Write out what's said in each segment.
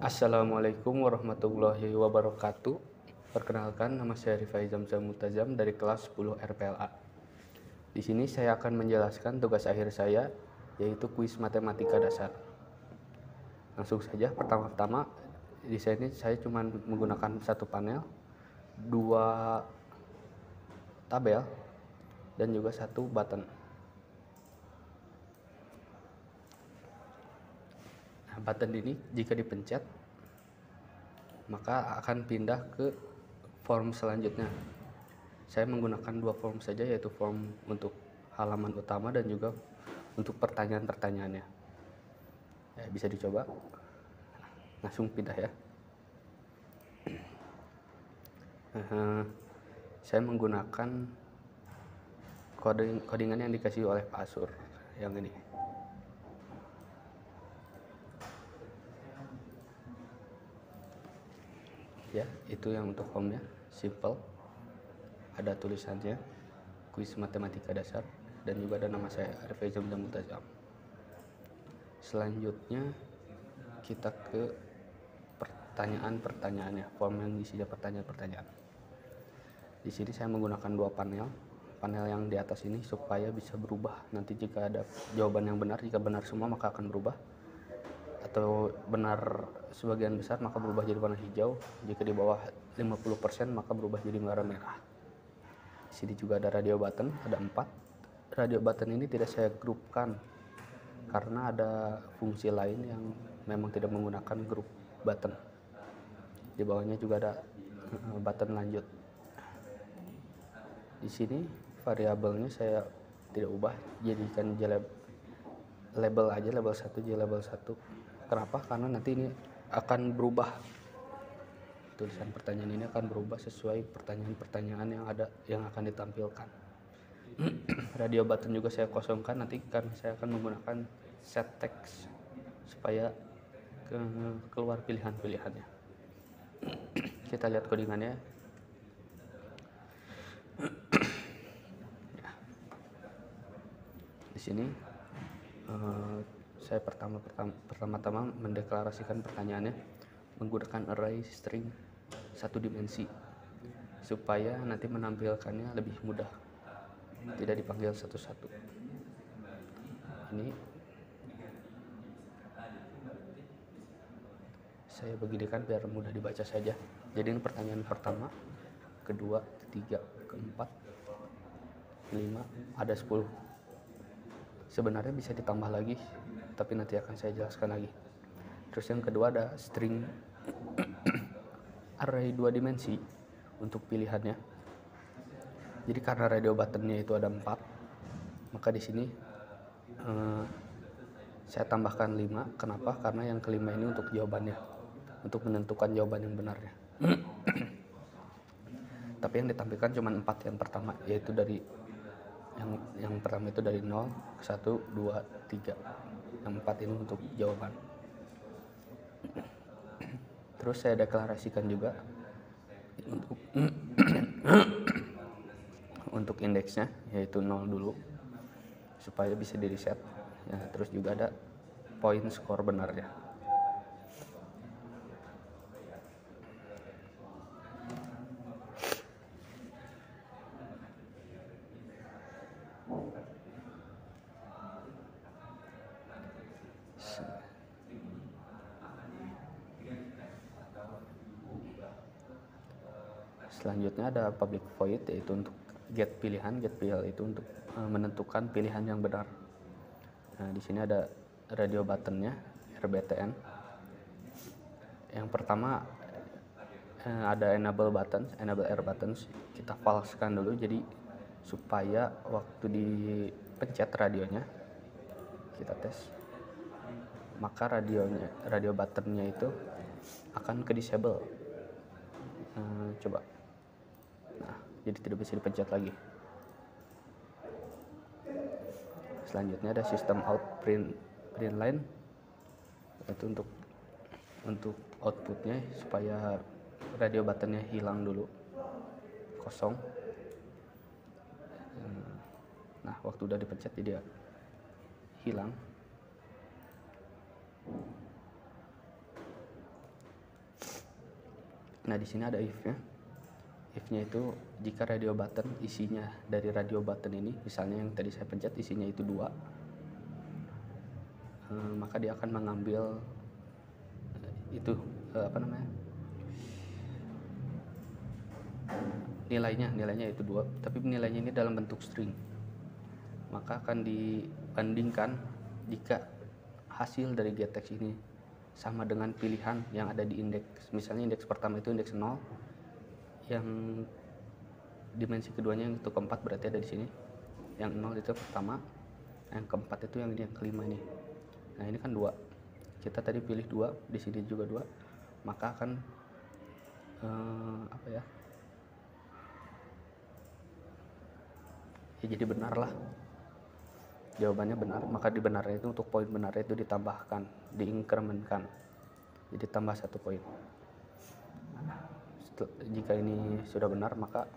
Assalamualaikum warahmatullahi wabarakatuh. Perkenalkan, nama saya Rifai Zamzam Multazam dari kelas 10 RPLA. Di sini saya akan menjelaskan tugas akhir saya, yaitu kuis matematika dasar. Langsung saja, pertama-tama di sini saya cuma menggunakan satu panel, dua tabel, dan juga satu button. Nah, button ini jika dipencet, maka akan pindah ke form selanjutnya. Saya menggunakan dua form saja, yaitu form untuk halaman utama dan juga untuk pertanyaan-pertanyaannya. Ya, bisa dicoba. Langsung pindah ya. Saya menggunakan codingan yang dikasih oleh Pak Asur yang ini. Ya, itu yang untuk formnya, simple. Ada tulisannya, kuis matematika dasar, dan juga ada nama saya, Rifai Zamzam Multazam. Selanjutnya kita ke pertanyaan-pertanyaannya, form yang isinya pertanyaan-pertanyaan. Di sini saya menggunakan dua panel yang di atas ini supaya bisa berubah nanti jika ada jawaban yang benar. Jika benar semua maka akan berubah, atau benar sebagian besar maka berubah jadi warna hijau. Jika di bawah 50% maka berubah jadi warna merah. Di sini juga ada radio button, ada 4. Radio button ini tidak saya grupkan karena ada fungsi lain yang memang tidak menggunakan grup button. Di bawahnya juga ada button lanjut. Di sini variabelnya saya tidak ubah, jadikan label aja, label 1 jadi label 1. Kenapa? Karena nanti ini akan berubah. Tulisan pertanyaan ini akan berubah sesuai pertanyaan-pertanyaan yang akan ditampilkan. Radio button juga saya kosongkan nanti karena saya akan menggunakan set text supaya keluar pilihan-pilihannya. Kita lihat codingannya. Di sini saya pertama-tama mendeklarasikan pertanyaannya menggunakan array string satu dimensi supaya nanti menampilkannya lebih mudah, tidak dipanggil satu-satu. Ini saya beginikan biar mudah dibaca saja. Jadi ini pertanyaan pertama, kedua, ketiga, keempat, kelima, ada 10. Sebenarnya bisa ditambah lagi, tapi nanti akan saya jelaskan lagi. Terus yang kedua ada string array 2 dimensi untuk pilihannya. Jadi karena radio buttonnya itu ada 4, maka di sini saya tambahkan 5. Kenapa? Karena yang kelima ini untuk jawabannya, untuk menentukan jawaban yang benarnya. Tapi yang ditampilkan cuma 4 yang pertama, yaitu dari yang pertama itu dari 0 ke 1, 2, 3. Yang 4 ini untuk jawaban. Terus saya deklarasikan juga untuk indeksnya, yaitu 0 dulu supaya bisa di reset ya. Terus juga ada poin skor benarnya. Selanjutnya ada public void, yaitu untuk get pilihan. Get pilihan itu untuk menentukan pilihan yang benar. Nah, di sini ada radio buttonnya, RBTN. Yang pertama ada enable buttons, enable air buttons. Kita falsekan dulu, jadi supaya waktu dipencet radionya, kita tes, maka radio buttonnya itu akan ke disable. Coba. Nah, jadi tidak bisa dipencet lagi. Selanjutnya ada system out print line, itu untuk outputnya supaya radio buttonnya hilang dulu, kosong. Nah, waktu udah dipencet jadi hilang. Nah di sini ada if-nya. If-nya itu jika radio button isinya dari radio button ini, misalnya yang tadi saya pencet isinya itu 2, maka dia akan mengambil itu nilainya itu 2, tapi nilainya ini dalam bentuk string. Maka akan dibandingkan jika hasil dari getText ini sama dengan pilihan yang ada di indeks. Misalnya indeks pertama itu indeks 0, yang dimensi keduanya yang itu keempat berarti ada di sini. Yang 0 itu pertama, yang keempat itu yang kelima ini. Nah ini kan 2, kita tadi pilih 2, di sini juga 2, maka akan ya jadi benar lah, jawabannya benar. Maka di benarnya itu, untuk poin benarnya itu ditambahkan, diinkrementkan, jadi tambah 1 poin. Jika ini sudah benar, maka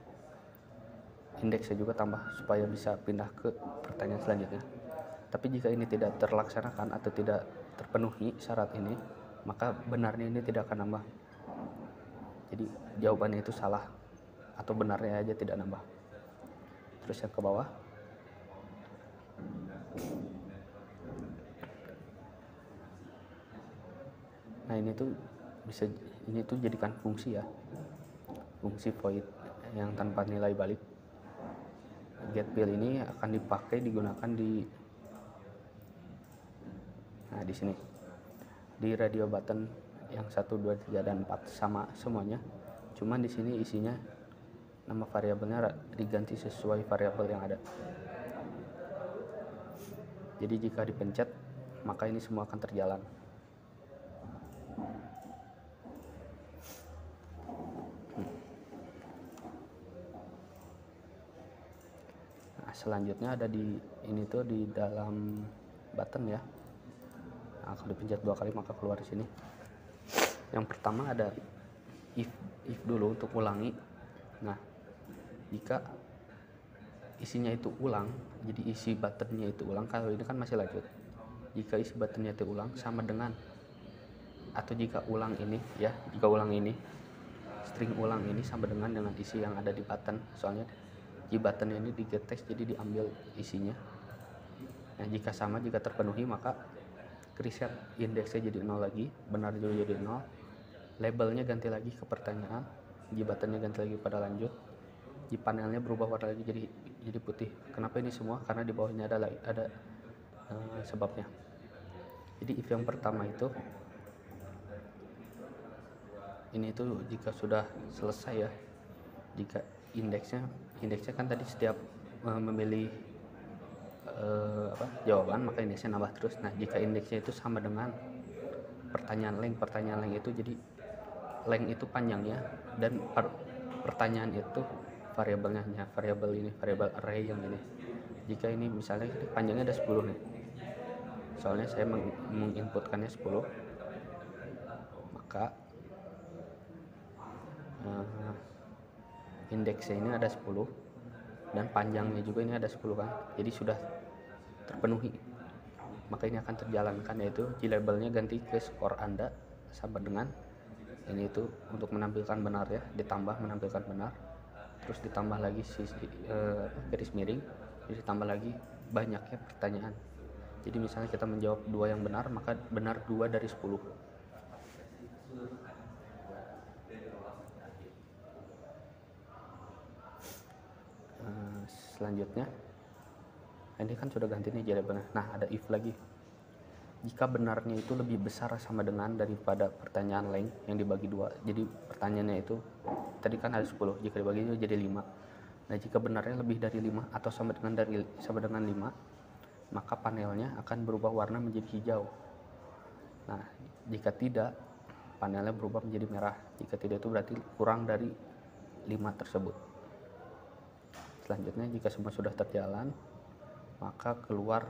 indeksnya juga tambah supaya bisa pindah ke pertanyaan selanjutnya. Tapi jika ini tidak terlaksanakan atau tidak terpenuhi syarat ini, maka benarnya ini tidak akan nambah. Jadi jawabannya itu salah atau benarnya aja tidak nambah. Terus yang ke bawah, nah ini tuh jadikan fungsi ya, fungsi void yang tanpa nilai balik. GetPill ini akan digunakan di sini di radio button yang 1, 2, 3 dan 4 sama semuanya. Cuman di sini isinya nama variabelnya diganti sesuai variabel yang ada. Jadi jika dipencet, maka ini semua akan terjalan. Nah, selanjutnya ada di dalam button ya. Nah, kalau dipencet 2 kali maka keluar di sini. Yang pertama ada if dulu untuk ulangi. Nah, jika isinya itu ulang, jadi isi buttonnya itu ulang, kalau ini kan masih lanjut. Jika isi buttonnya itu ulang sama dengan, atau jika ulang ini ya, jika ulang ini, string ulang ini sama dengan isi yang ada di button, soalnya di button ini di getText jadi diambil isinya. Nah jika sama, jika terpenuhi, maka reset indeksnya jadi 0 lagi, benar juga jadi 0, labelnya ganti lagi ke pertanyaan, di buttonnya ganti lagi pada lanjut, di panelnya berubah warna lagi jadi putih. Kenapa ini semua? Karena di bawahnya ada sebabnya. Jadi if yang pertama itu ini tuh jika sudah selesai ya, jika indeksnya kan tadi setiap memilih jawaban, maka indeksnya nambah terus. Nah jika indeksnya itu sama dengan pertanyaan length itu, jadi length itu panjangnya dan pertanyaan itu variabelnya, variabel array yang ini. Jika ini misalnya panjangnya ada 10 nih, soalnya saya menginputkannya 10, maka indeksnya ini ada 10 dan panjangnya juga ini ada 10 kan, jadi sudah terpenuhi, maka ini akan terjalankan, yaitu labelnya ganti ke skor Anda sama dengan ini itu untuk menampilkan benar ya, ditambah menampilkan benar, terus ditambah lagi garis miring, terus ditambah lagi banyaknya pertanyaan. Jadi misalnya kita menjawab 2 yang benar, maka benar 2 dari 10. Selanjutnya ini kan sudah ganti nih jawabannya. Nah ada if lagi, jika benarnya itu lebih besar sama dengan daripada pertanyaan length yang dibagi 2. Jadi pertanyaannya itu tadi kan ada 10, jika dibagi itu jadi 5. Nah jika benarnya lebih dari 5 atau sama dengan 5, maka panelnya akan berubah warna menjadi hijau. Nah jika tidak, panelnya berubah menjadi merah. Jika tidak, itu berarti kurang dari 5 tersebut. Selanjutnya jika semua sudah terjalan, maka keluar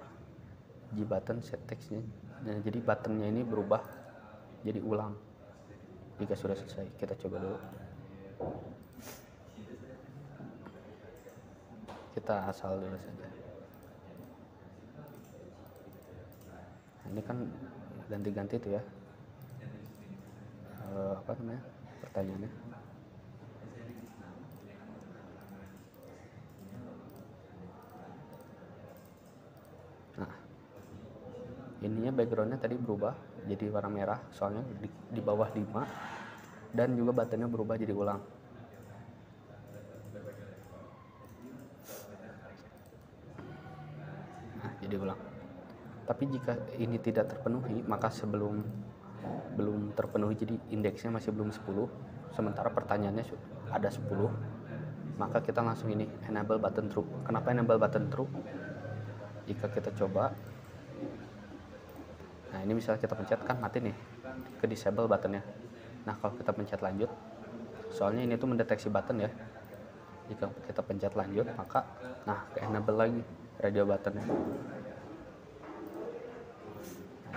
di button set textnya. Nah, jadi buttonnya ini berubah jadi ulang jika sudah selesai. Kita coba dulu, kita asal dulu saja. Nah, ini kan ganti-ganti tuh ya, pertanyaannya. Nah, ininya backgroundnya tadi berubah jadi warna merah, soalnya di bawah 5, dan juga buttonnya berubah jadi ulang. Nah, jadi ulang. Tapi jika ini tidak terpenuhi, maka belum terpenuhi, jadi indeksnya masih belum 10, sementara pertanyaannya ada 10, maka kita langsung ini enable button true. Kenapa enable button true? Jika kita coba, nah ini misalnya kita pencet kan mati nih, ke disable buttonnya. Nah kalau kita pencet lanjut, soalnya ini tuh mendeteksi button ya, jika kita pencet lanjut maka nah ke enable lagi radio buttonnya.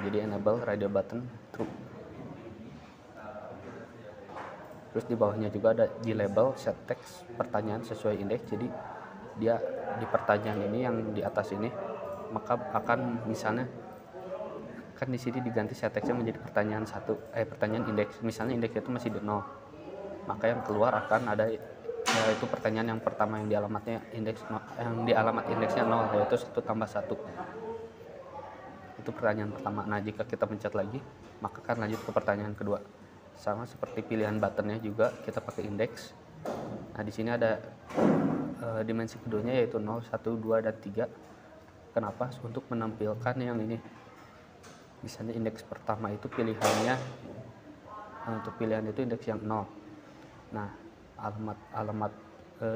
Jadi enable radio button true. Terus di bawahnya juga ada di label set text pertanyaan sesuai indeks. Jadi dia di pertanyaan ini yang di atas ini, maka akan misalnya kan di sini diganti set textnya menjadi pertanyaan indeks. Misalnya indeks itu masih di 0, maka yang keluar akan ada yaitu pertanyaan yang pertama yang di alamatnya indeks 0, yang di alamat indeksnya 0, yaitu 1 tambah 1. Itu pertanyaan pertama. Nah jika kita pencet lagi, maka akan lanjut ke pertanyaan kedua. Sama seperti pilihan buttonnya juga kita pakai indeks. Nah di sini ada dimensi keduanya yaitu 0, 1, 2, dan 3. Kenapa? Untuk menampilkan yang ini. Misalnya indeks pertama itu pilihannya, untuk pilihan itu indeks yang 0. Nah alamat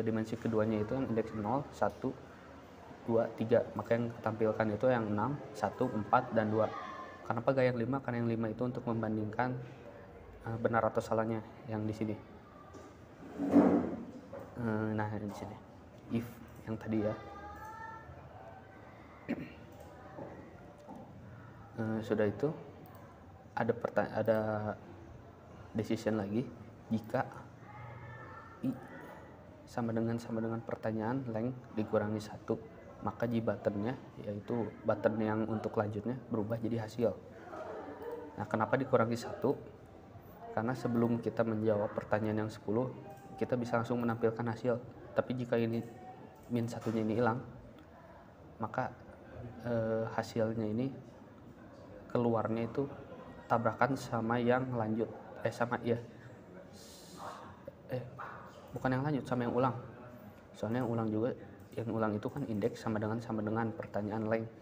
dimensi keduanya itu yang indeks 0, 1, 2, 3, maka yang tampilkan itu yang 6, 1, 4, dan 2. Kenapa gak yang 5? Karena yang 5 itu untuk membandingkan benar atau salahnya yang di sini. Nah di sini if yang tadi ya. Sudah itu ada decision lagi. Jika i sama dengan pertanyaan length dikurangi 1, maka J buttonnya, yaitu button yang untuk lanjutnya, berubah jadi hasil. Nah kenapa dikurangi 1? Karena sebelum kita menjawab pertanyaan yang 10, kita bisa langsung menampilkan hasil. Tapi jika ini min 1-nya ini hilang, maka hasilnya ini keluarnya itu tabrakan sama yang lanjut, bukan yang lanjut, sama yang ulang. Soalnya yang ulang juga, yang ulang itu kan indeks sama dengan pertanyaan length.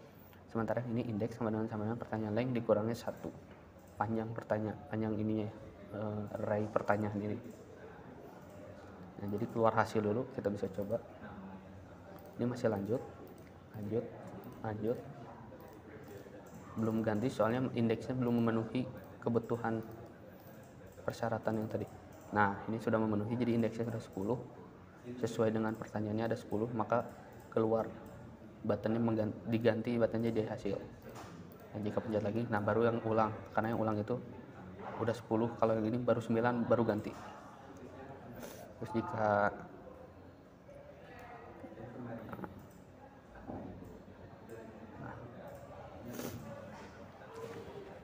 Sementara ini indeks sama dengan pertanyaan length dikurangi 1, panjang ininya, array pertanyaan ini. Nah jadi keluar hasil dulu, kita bisa coba. Ini masih lanjut, belum ganti soalnya indeksnya belum memenuhi kebutuhan persyaratan yang tadi. Nah ini sudah memenuhi, jadi indeksnya sudah 10 sesuai dengan pertanyaannya ada 10, maka keluar buttonnya diganti buttonnya jadi hasil. Dan jika pencet lagi, nah baru yang ulang, karena yang ulang itu udah 10, kalau yang ini baru 9 baru ganti. Terus jika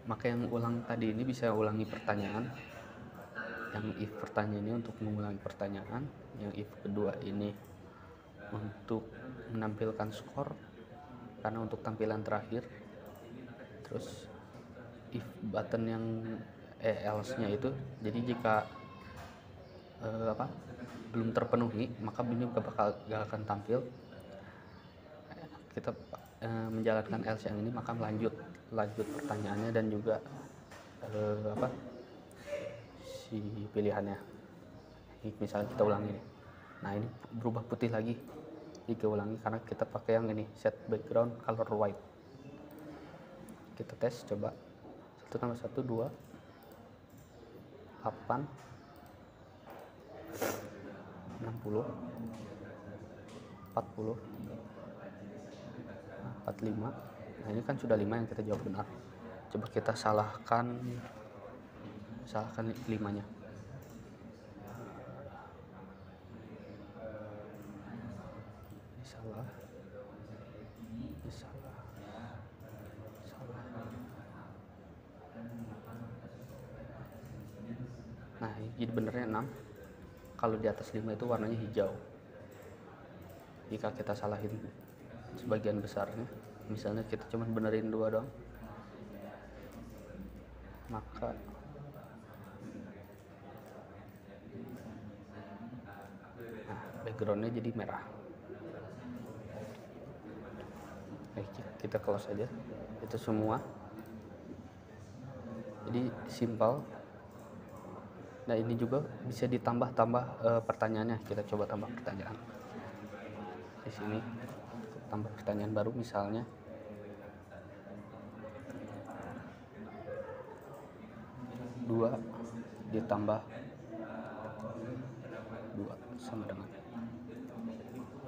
maka yang ulang tadi ini bisa ulangi pertanyaan. Yang if pertanyaan ini untuk mengulangi pertanyaan, yang if kedua ini untuk menampilkan skor karena untuk tampilan terakhir. Terus if button yang else-nya itu, jadi jika belum terpenuhi, maka ini gak akan tampil. Kita menjalankan else yang ini, maka lanjut pertanyaannya dan juga si pilihannya. Misalnya kita ulangi, nah ini berubah putih lagi jika ulangi karena kita pakai yang ini, set background color white. Kita tes coba 1 tambah 1 2, 8, 60, 40, 45. Nah ini kan sudah 5 yang kita jawab benar. Coba kita salahkan 5-nya. Ini salah. Nah, jadi benernya 6. Kalau di atas 5 itu warnanya hijau. Jika kita salahin sebagian besarnya, misalnya kita cuma benerin 2 doang, maka backgroundnya jadi merah. Kita close aja itu semua. Jadi simpel. Nah, ini juga bisa ditambah-tambah pertanyaannya. Kita coba tambah pertanyaan di sini, tambah pertanyaan baru, misalnya dua ditambah 2 sama dengan,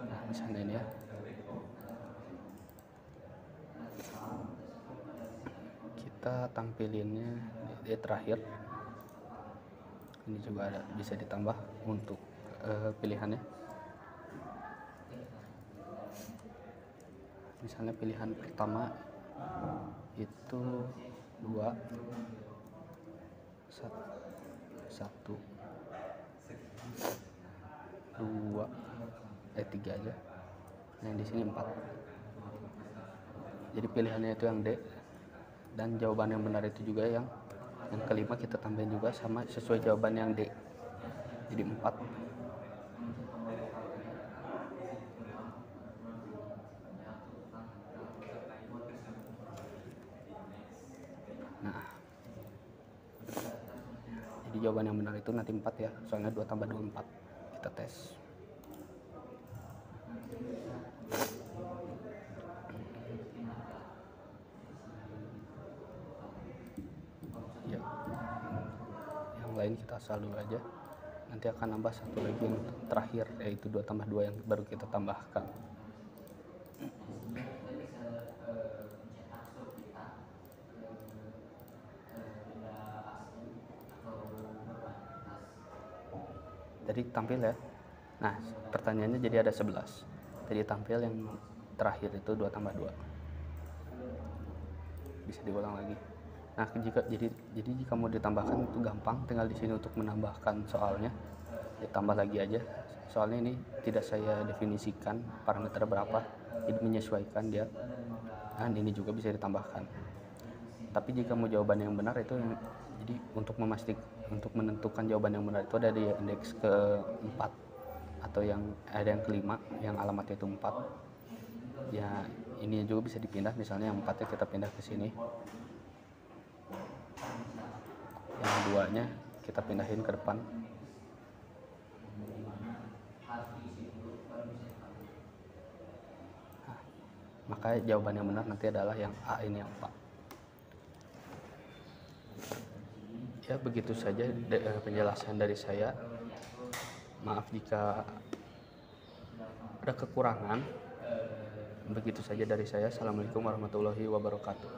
nah misalnya ini ya, kita tampilinnya di terakhir. Ini juga ada, bisa ditambah untuk pilihannya. Misalnya pilihan pertama itu 2 1 2 3 aja. Nah, yang di sini 4. Jadi pilihannya itu yang D, dan jawaban yang benar itu juga yang kelima kita tambahin juga sama sesuai jawaban yang D. Jadi 4. Nah, jadi jawaban yang benar itu nanti 4 ya, soalnya 2 tambah 2 4. Kita tes. Ya, yang lain kita asal dulu aja. Nanti akan nambah satu lagi yang terakhir, yaitu 2 tambah 2 yang baru kita tambahkan. Jadi tampil ya. Nah, pertanyaannya jadi ada 11. Jadi tampil yang terakhir itu 2 tambah 2. Bisa diulang lagi. Nah, jika mau ditambahkan itu gampang, tinggal di sini untuk menambahkan soalnya ditambah lagi aja. Soalnya ini tidak saya definisikan parameter berapa, jadi menyesuaikan dia. Dan ini juga bisa ditambahkan. Tapi jika mau jawaban yang benar itu, jadi untuk menentukan jawaban yang benar itu ada di indeks ke-4 atau yang ada yang kelima yang alamatnya itu 4. Ya, ini juga bisa dipindah, misalnya yang 4-nya kita pindah ke sini. Yang 2-nya kita pindahin ke depan. Nah, maka jawaban yang benar nanti adalah yang A ini, yang 4. Ya, begitu saja penjelasan dari saya. Maaf jika ada kekurangan. Begitu saja dari saya. Assalamualaikum warahmatullahi wabarakatuh.